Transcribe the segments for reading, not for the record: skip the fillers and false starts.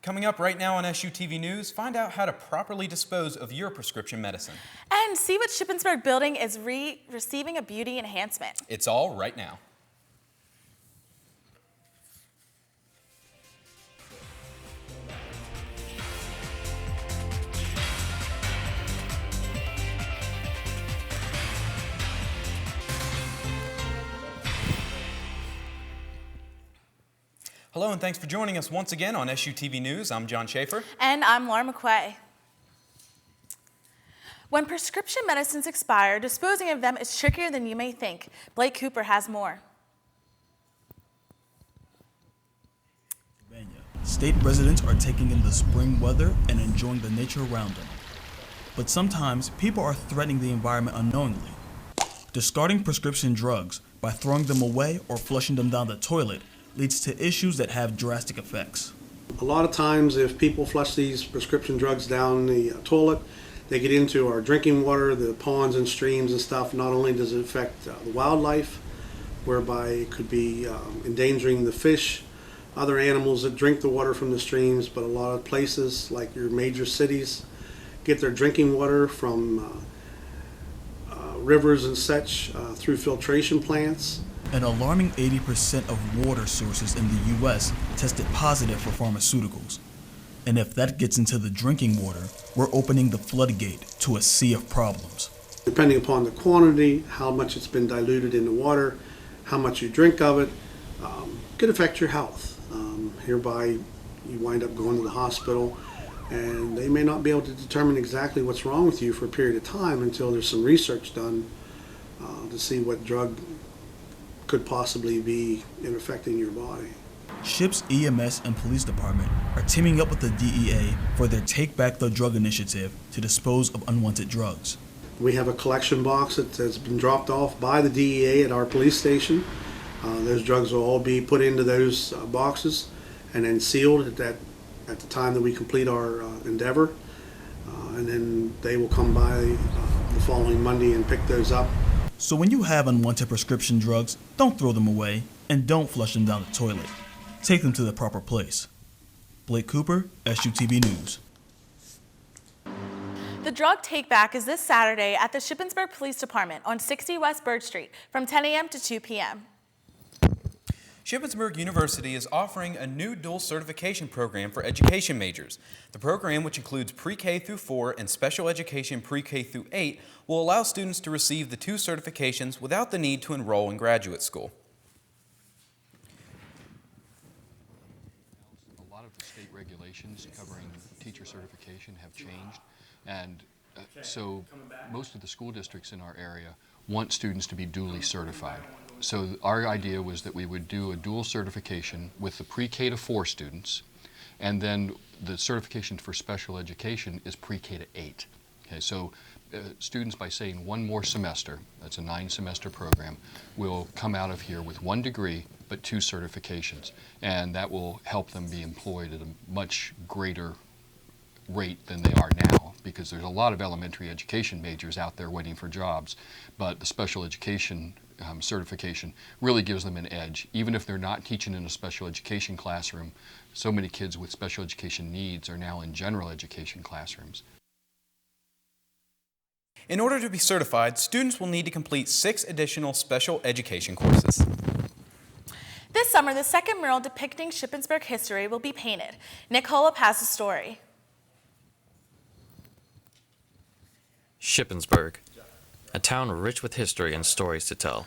Coming up right now on SUTV News, find out how to properly dispose of your prescription medicine. And see what Shippensburg building is receiving a beauty enhancement. It's all right now. Hello and thanks for joining us once again on SUTV News. I'm John Schaefer. And I'm Laura McQuay. When prescription medicines expire, disposing of them is trickier than you may think. Blake Cooper has more. State residents are taking in the spring weather and enjoying the nature around them. But sometimes people are threatening the environment unknowingly. Discarding prescription drugs by throwing them away or flushing them down the toilet leads to issues that have drastic effects. A lot of times if people flush these prescription drugs down the toilet, they get into our drinking water, the ponds and streams and stuff. Not only does it affect the wildlife, whereby it could be endangering the fish, other animals that drink the water from the streams, but a lot of places like your major cities get their drinking water from rivers and such through filtration plants. An alarming 80% of water sources in the U.S. tested positive for pharmaceuticals. And if that gets into the drinking water, we're opening the floodgate to a sea of problems. Depending upon the quantity, how much it's been diluted in the water, how much you drink of it, could affect your health. Hereby, you wind up going to the hospital, and they may not be able to determine exactly what's wrong with you for a period of time until there's some research done to see what drug could possibly be in affecting your body. SHIP's EMS and police department are teaming up with the DEA for their Take Back the Drug initiative to dispose of unwanted drugs. We have a collection box that has been dropped off by the DEA at our police station. Those drugs will all be put into those boxes and then sealed at the time that we complete our endeavor. And then they will come by the following Monday and pick those up. So when you have unwanted prescription drugs, don't throw them away and don't flush them down the toilet. Take them to the proper place. Blake Cooper, SUTV News. The drug take-back is this Saturday at the Shippensburg Police Department on 60 West Bird Street from 10 a.m. to 2 p.m. Shippensburg University is offering a new dual certification program for education majors. The program, which includes pre-K through 4 and special education pre-K through 8, will allow students to receive the two certifications without the need to enroll in graduate school. A lot of the state regulations covering teacher certification have changed, and so most of the school districts in our area want students to be duly certified. So our idea was that we would do a dual certification with the pre-K to 4 students, and then the certification for special education is pre-K to 8. Okay, so students, by saying one more semester, that's a 9-semester program, will come out of here with 1 degree but 2 certifications, and that will help them be employed at a much greater rate than they are now, because there's a lot of elementary education majors out there waiting for jobs, but the special education certification really gives them an edge. Even if they're not teaching in a special education classroom, so many kids with special education needs are now in general education classrooms. In order to be certified, students will need to complete 6 additional special education courses. This summer, the second mural depicting Shippensburg history will be painted. Nick Holub has the story. Shippensburg, a town rich with history and stories to tell.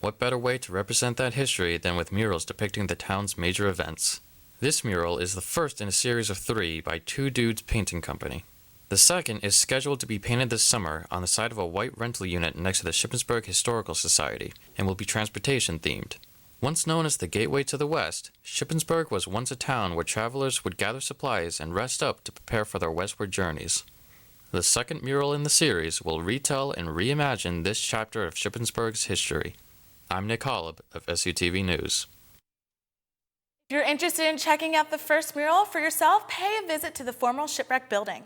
What better way to represent that history than with murals depicting the town's major events? This mural is the first in a series of 3 by Two Dudes Painting Company. The second is scheduled to be painted this summer on the side of a white rental unit next to the Shippensburg Historical Society and will be transportation themed. Once known as the Gateway to the West, Shippensburg was once a town where travelers would gather supplies and rest up to prepare for their westward journeys. The second mural in the series will retell and reimagine this chapter of Shippensburg's history. I'm Nick Holub of SUTV News. If you're interested in checking out the first mural for yourself, pay a visit to the former shipwreck building.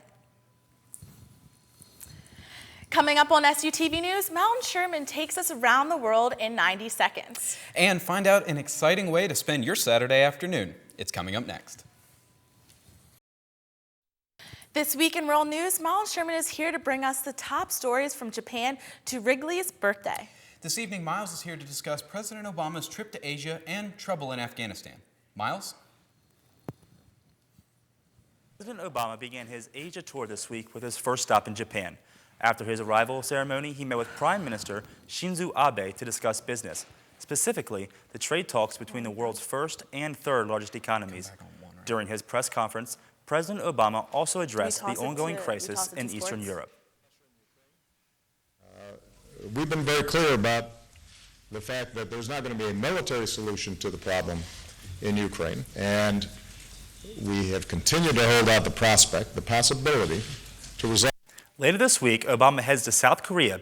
Coming up on SUTV News, Mountain Sherman takes us around the world in 90 seconds. And find out an exciting way to spend your Saturday afternoon. It's coming up next. This week in World News, Miles Sherman is here to bring us the top stories from Japan to Wrigley's birthday. This evening, Miles is here to discuss President Obama's trip to Asia and trouble in Afghanistan. Miles? President Obama began his Asia tour this week with his first stop in Japan. After his arrival ceremony, he met with Prime Minister Shinzo Abe to discuss business, specifically the trade talks between the world's first and third largest economies. During his press conference, President Obama also addressed the ongoing crisis in Eastern Europe. We've been very clear about the fact that there's not going to be a military solution to the problem in Ukraine, and we have continued to hold out the possibility to resolve. Later this week, Obama heads to South Korea.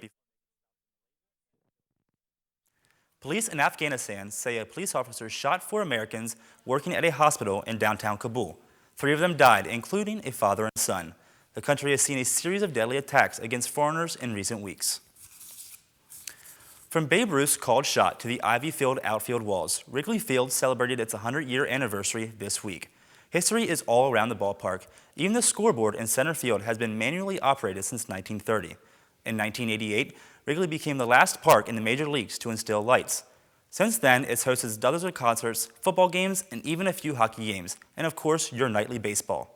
Police in Afghanistan say a police officer shot 4 Americans working at a hospital in downtown Kabul. 3 of them died, including a father and son. The country has seen a series of deadly attacks against foreigners in recent weeks. From Babe Ruth's called shot to the ivy-filled outfield walls, Wrigley Field celebrated its 100-year anniversary this week. History is all around the ballpark. Even the scoreboard in center field has been manually operated since 1930. In 1988, Wrigley became the last park in the major leagues to instill lights. Since then, it's hosted dozens of concerts, football games, and even a few hockey games, and of course, your nightly baseball.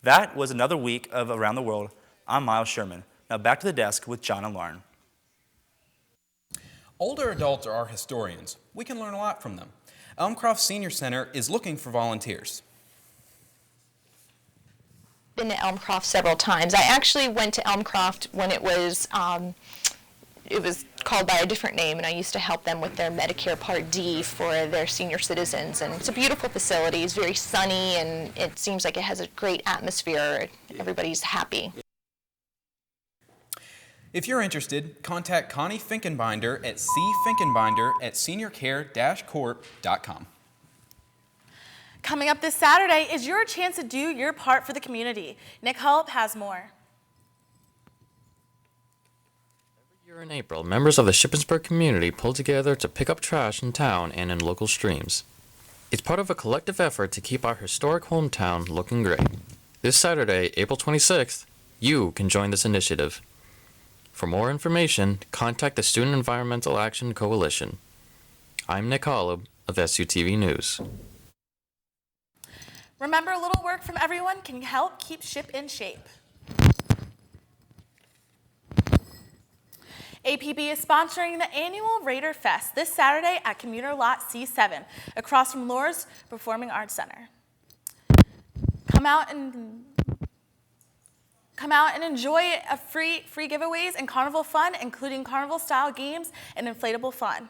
That was another week of Around the World. I'm Miles Sherman. Now back to the desk with John and Lauren. Older adults are our historians. We can learn a lot from them. Elmcroft Senior Center is looking for volunteers. Been to Elmcroft several times. I actually went to Elmcroft when it was called by a different name, and I used to help them with their Medicare Part D for their senior citizens. And it's a beautiful facility. It's very sunny, and it seems like it has a great atmosphere. Everybody's happy. If you're interested, contact Connie Finkenbinder at cfinkenbinder@seniorcare-corp.com. Coming up this Saturday is your chance to do your part for the community. Nick Hullop has more. Every year in April, members of the Shippensburg community pull together to pick up trash in town and in local streams. It's part of a collective effort to keep our historic hometown looking great. This Saturday, April 26th, you can join this initiative. For more information, contact the Student Environmental Action Coalition. I'm Nick Hullop of SUTV News. Remember, a little work from everyone can help keep Ship in shape. APB is sponsoring the annual Raider Fest this Saturday at Commuter Lot C7, across from Lohr's Performing Arts Center. Come out and enjoy a free giveaways and carnival fun, including carnival-style games and inflatable fun.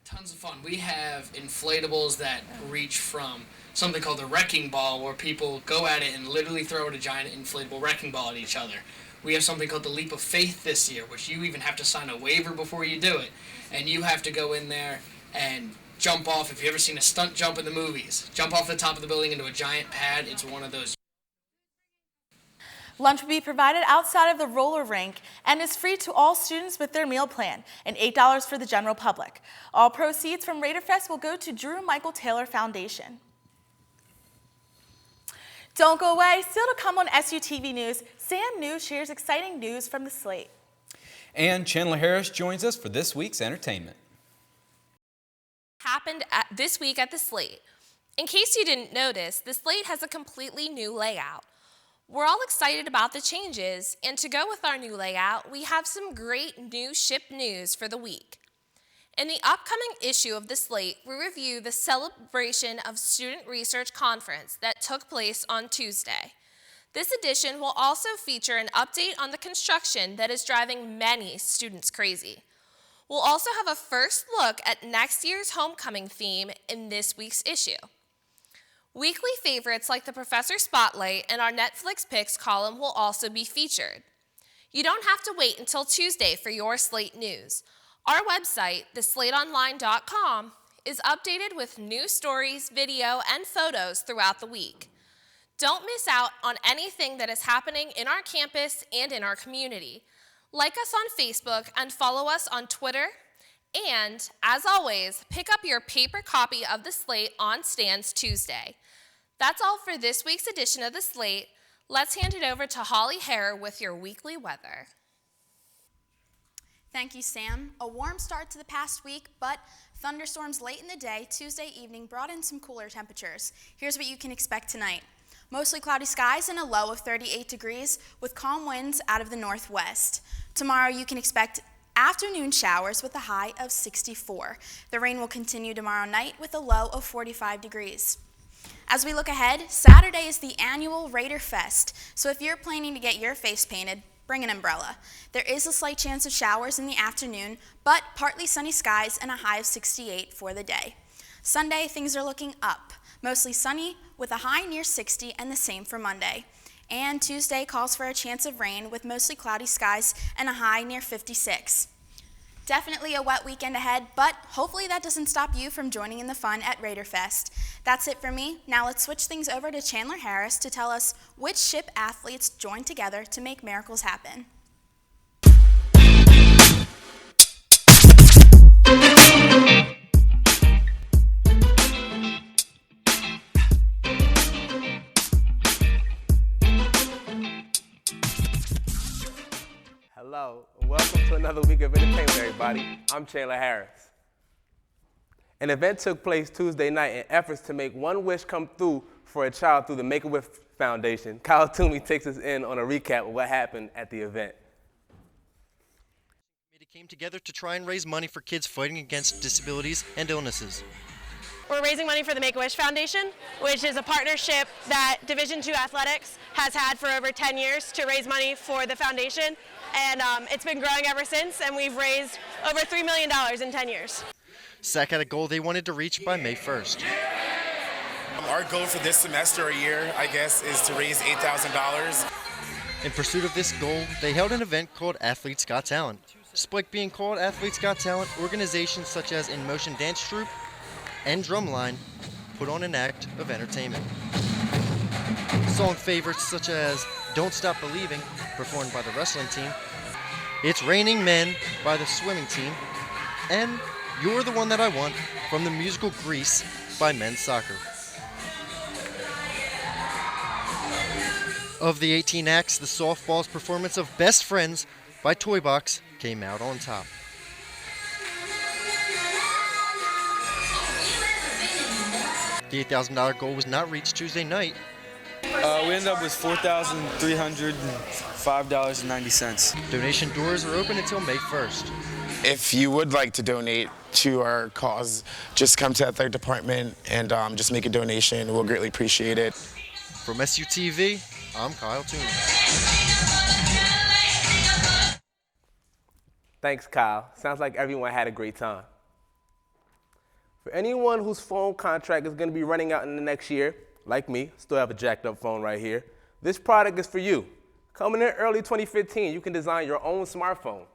Tons of fun. We have inflatables that reach from something called the wrecking ball, where people go at it and literally throw a giant inflatable wrecking ball at each other. We have something called the Leap of Faith this year, which you even have to sign a waiver before you do it. And you have to go in there and jump off. If you've ever seen a stunt jump in the movies, jump off the top of the building into a giant pad. It's one of those. Lunch will be provided outside of the roller rink and is free to all students with their meal plan, and $8 for the general public. All proceeds from Raider Fest will go to Drew Michael Taylor Foundation. Don't go away. Still to come on SUTV News, Sam News shares exciting news from the slate. And Chandler Harris joins us for this week's entertainment. Happened this week at the slate. In case you didn't notice, the slate has a completely new layout. We're all excited about the changes, and to go with our new layout, we have some great new ship news for the week. In the upcoming issue of the slate, we review the Celebration of Student Research Conference that took place on Tuesday. This edition will also feature an update on the construction that is driving many students crazy. We'll also have a first look at next year's homecoming theme in this week's issue. Weekly favorites like the Professor Spotlight and our Netflix Picks column will also be featured. You don't have to wait until Tuesday for your Slate news. Our website, theslateonline.com, is updated with news stories, video, and photos throughout the week. Don't miss out on anything that is happening in our campus and in our community. Like us on Facebook and follow us on Twitter. And, as always, pick up your paper copy of the Slate on stands Tuesday. That's all for this week's edition of The Slate. Let's hand it over to Holly Hare with your weekly weather. Thank you, Sam. A warm start to the past week, but thunderstorms late in the day, Tuesday evening, brought in some cooler temperatures. Here's what you can expect tonight. Mostly cloudy skies and a low of 38 degrees with calm winds out of the northwest. Tomorrow you can expect afternoon showers with a high of 64. The rain will continue tomorrow night with a low of 45 degrees. As we look ahead, Saturday is the annual Raider Fest, so if you're planning to get your face painted, bring an umbrella. There is a slight chance of showers in the afternoon, but partly sunny skies and a high of 68 for the day. Sunday, things are looking up. Mostly sunny with a high near 60 and the same for Monday. And Tuesday calls for a chance of rain with mostly cloudy skies and a high near 56. Definitely a wet weekend ahead, but hopefully that doesn't stop you from joining in the fun at Raider Fest. That's it for me. Now let's switch things over to Chandler Harris to tell us which ship athletes joined together to make miracles happen. Hello, and welcome to another week of entertainment, everybody. I'm Chandler Harris. An event took place Tuesday night in efforts to make one wish come through for a child through the Make-A-Wish Foundation. Kyle Toomey takes us in on a recap of what happened at the event. It came together to try and raise money for kids fighting against disabilities and illnesses. We're raising money for the Make-A-Wish Foundation, which is a partnership that Division II Athletics has had for over 10 years to raise money for the foundation. And it's been growing ever since, and we've raised over $3 million in 10 years. SAC had a goal they wanted to reach by May 1st. Our goal for this semester or year, I guess, is to raise $8,000. In pursuit of this goal, they held an event called Athletes Got Talent. Despite being called Athletes Got Talent, organizations such as In Motion Dance Troupe and Drumline put on an act of entertainment. Song favorites such as Don't Stop Believing, performed by the wrestling team, It's Raining Men by the swimming team, and You're the One That I Want from the musical Grease by men's soccer. Of the 18 acts, the softball's performance of Best Friends by Toy Box came out on top. The $8,000 goal was not reached Tuesday night. We ended up with $4,305.90. Donation doors are open until May 1st. If you would like to donate to our cause, just come to the athletic department and just make a donation. We'll greatly appreciate it. From SUTV, I'm Kyle Toomey. Thanks, Kyle. Sounds like everyone had a great time. For anyone whose phone contract is going to be running out in the next year, like me, still have a jacked up phone right here, this product is for you. Coming in early 2015, you can design your own smartphone.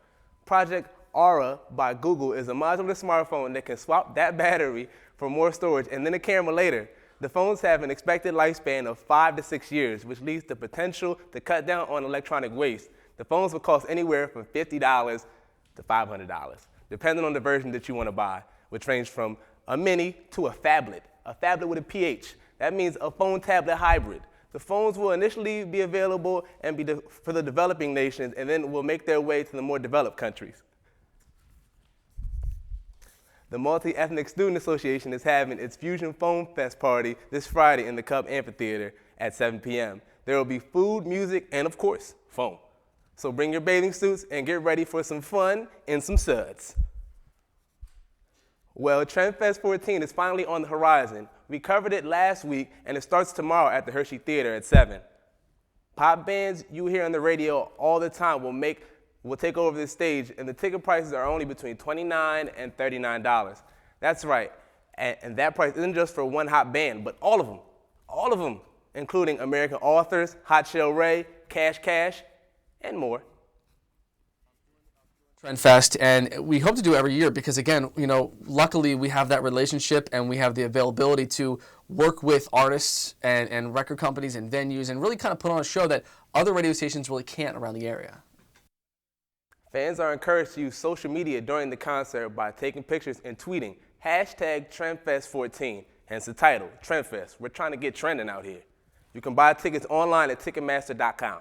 Project Aura by Google is a modular smartphone that can swap that battery for more storage and then a camera later. The phones have an expected lifespan of 5 to 6 years, which leads to potential to cut down on electronic waste. The phones will cost anywhere from $50 to $500, depending on the version that you want to buy, which range from a mini to a phablet with a PH. That means a phone-tablet hybrid. The phones will initially be available and be for the developing nations, and then will make their way to the more developed countries. The Multi-Ethnic Student Association is having its Fusion Phone Fest party this Friday in the Cub Amphitheater at 7 p.m. There will be food, music, and of course, phone. So bring your bathing suits and get ready for some fun and some suds. Well, TrendFest 14 is finally on the horizon. We covered it last week, and it starts tomorrow at the Hershey Theater at 7. Pop bands you hear on the radio all the time will take over the stage, and the ticket prices are only between $29 and $39. That's right, and that price isn't just for one hot band, but all of them, including American Authors, Hot Shell Ray, Cash, and more. TrendFest, and we hope to do it every year because, again, luckily we have that relationship and we have the availability to work with artists and record companies and venues and really kind of put on a show that other radio stations really can't around the area. Fans are encouraged to use social media during the concert by taking pictures and tweeting #TrendFest14. hence the title, Trendfest. We're trying to get trending out here. You can buy tickets online at Ticketmaster.com.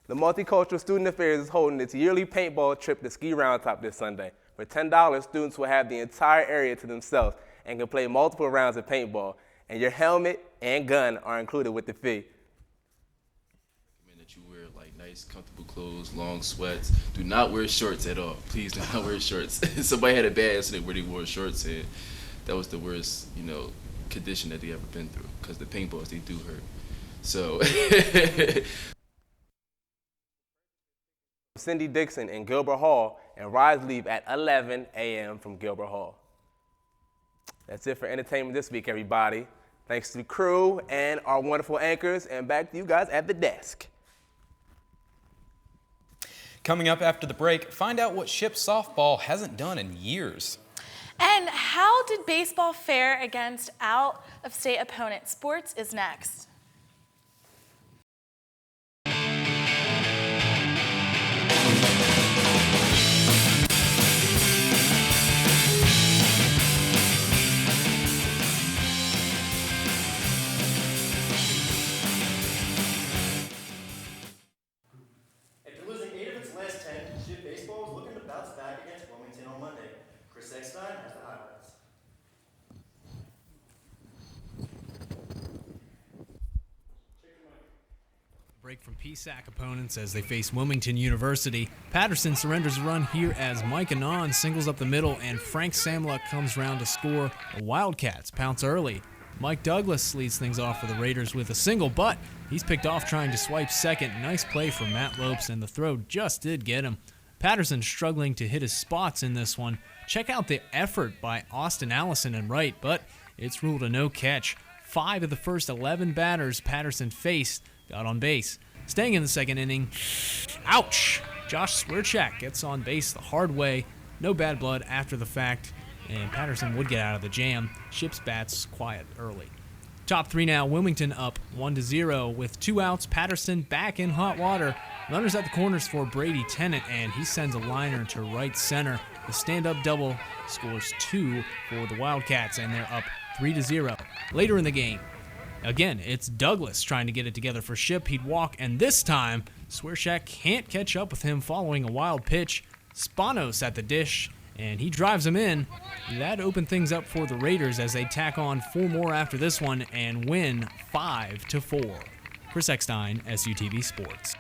The Multicultural Student Affairs is holding its yearly paintball trip to Ski Round Top this Sunday. For $10, students will have the entire area to themselves and can play multiple rounds of paintball, and your helmet and gun are included with the fee. That you wear like nice, comfortable clothes, long sweats. Do not wear shorts at all. Please do not wear shorts. Somebody had a bad incident where they wore shorts, and that was the worst, condition that they ever been through. Because the paintballs, they do hurt. So. Cindy Dixon in Gilbert Hall, and rides leave at 11 a.m. from Gilbert Hall. That's it for entertainment this week, everybody. Thanks to the crew and our wonderful anchors, and back to you guys at the desk. Coming up after the break, find out what Ship softball hasn't done in years. And how did baseball fare against out-of-state opponents? Sports is next. Break from PSAC opponents as they face Wilmington University. Patterson surrenders a run here as Mike Anon singles up the middle and Frank Samla comes round to score. The Wildcats pounce early. Mike Douglas leads things off for the Raiders with a single, but he's picked off trying to swipe second. Nice play from Matt Lopes, and the throw just did get him. Patterson struggling to hit his spots in this one. Check out the effort by Austin Allison and Wright, but it's ruled a no catch. 5 of the first 11 batters Patterson faced got on base. Staying in the second inning, ouch! Josh Swerchak gets on base the hard way. No bad blood after the fact, and Patterson would get out of the jam. Ship's bats quiet early. Top 3 now, Wilmington up 1-0 with 2 outs. Patterson back in hot water. Runners at the corners for Brady Tennant, and he sends a liner to right center. The stand-up double scores 2 for the Wildcats, and they're up 3-0. Later in the game, again, it's Douglas trying to get it together for Ship. He'd walk, and this time, Swerchak can't catch up with him following a wild pitch. Spanos at the dish, and he drives him in. That opened things up for the Raiders as they tack on 4 more after this one and win 5-4. Chris Eckstein, SUTV Sports.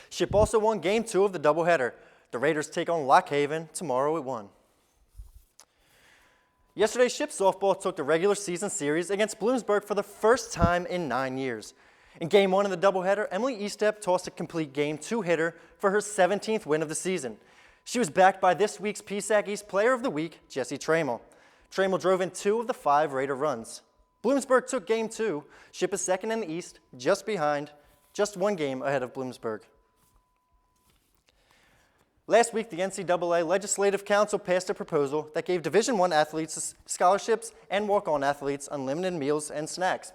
Ship also won Game 2 of the doubleheader. The Raiders take on Lock Haven tomorrow at 1. Yesterday, Ship softball took the regular season series against Bloomsburg for the first time in 9 years. In Game 1 of the doubleheader, Emily Estep tossed a complete Game 2 hitter for her 17th win of the season. She was backed by this week's PSAC East Player of the Week, Jessie Trammell. Trammell drove in 2 of the 5 Raider runs. Bloomsburg took Game 2. Ship is second in the East, just 1 game ahead of Bloomsburg. Last week, the NCAA Legislative Council passed a proposal that gave Division I athletes scholarships and walk-on athletes unlimited meals and snacks.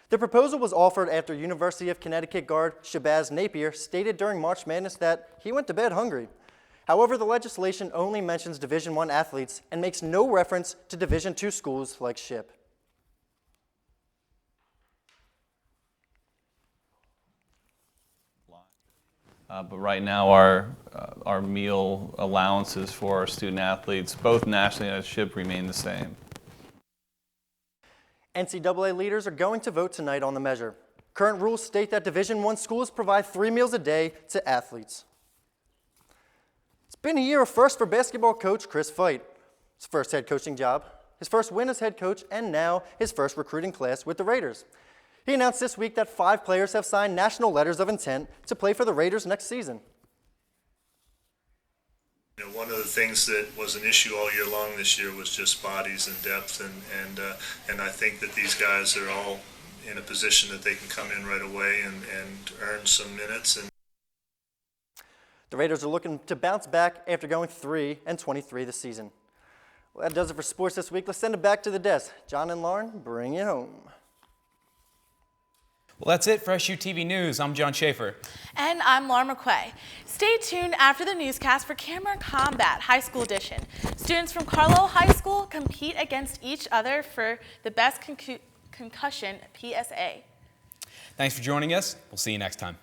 The proposal was offered after University of Connecticut guard Shabazz Napier stated during March Madness that he went to bed hungry. However, the legislation only mentions Division I athletes and makes no reference to Division II schools like Ship. But right now, our meal allowances for our student athletes, both nationally and at Ship, remain the same. NCAA leaders are going to vote tonight on the measure. Current rules state that Division I schools provide 3 meals a day to athletes. It's been a year of first for basketball coach Chris Veit. His first head coaching job, his first win as head coach, and now his first recruiting class with the Raiders. He announced this week that 5 players have signed national letters of intent to play for the Raiders next season. One of the things that was an issue all year long this year was just bodies and depth, and I think that these guys are all in a position that they can come in right away and earn some minutes. And the Raiders are looking to bounce back after going 3-23 this season. Well, that does it for sports this week. Let's send it back to the desk. John and Lauren, bring it home. Well, that's it for SUTV News. I'm John Schaefer. And I'm Laura McQuay. Stay tuned after the newscast for Camera Combat High School Edition. Students from Carlisle High School compete against each other for the best concussion PSA. Thanks for joining us. We'll see you next time.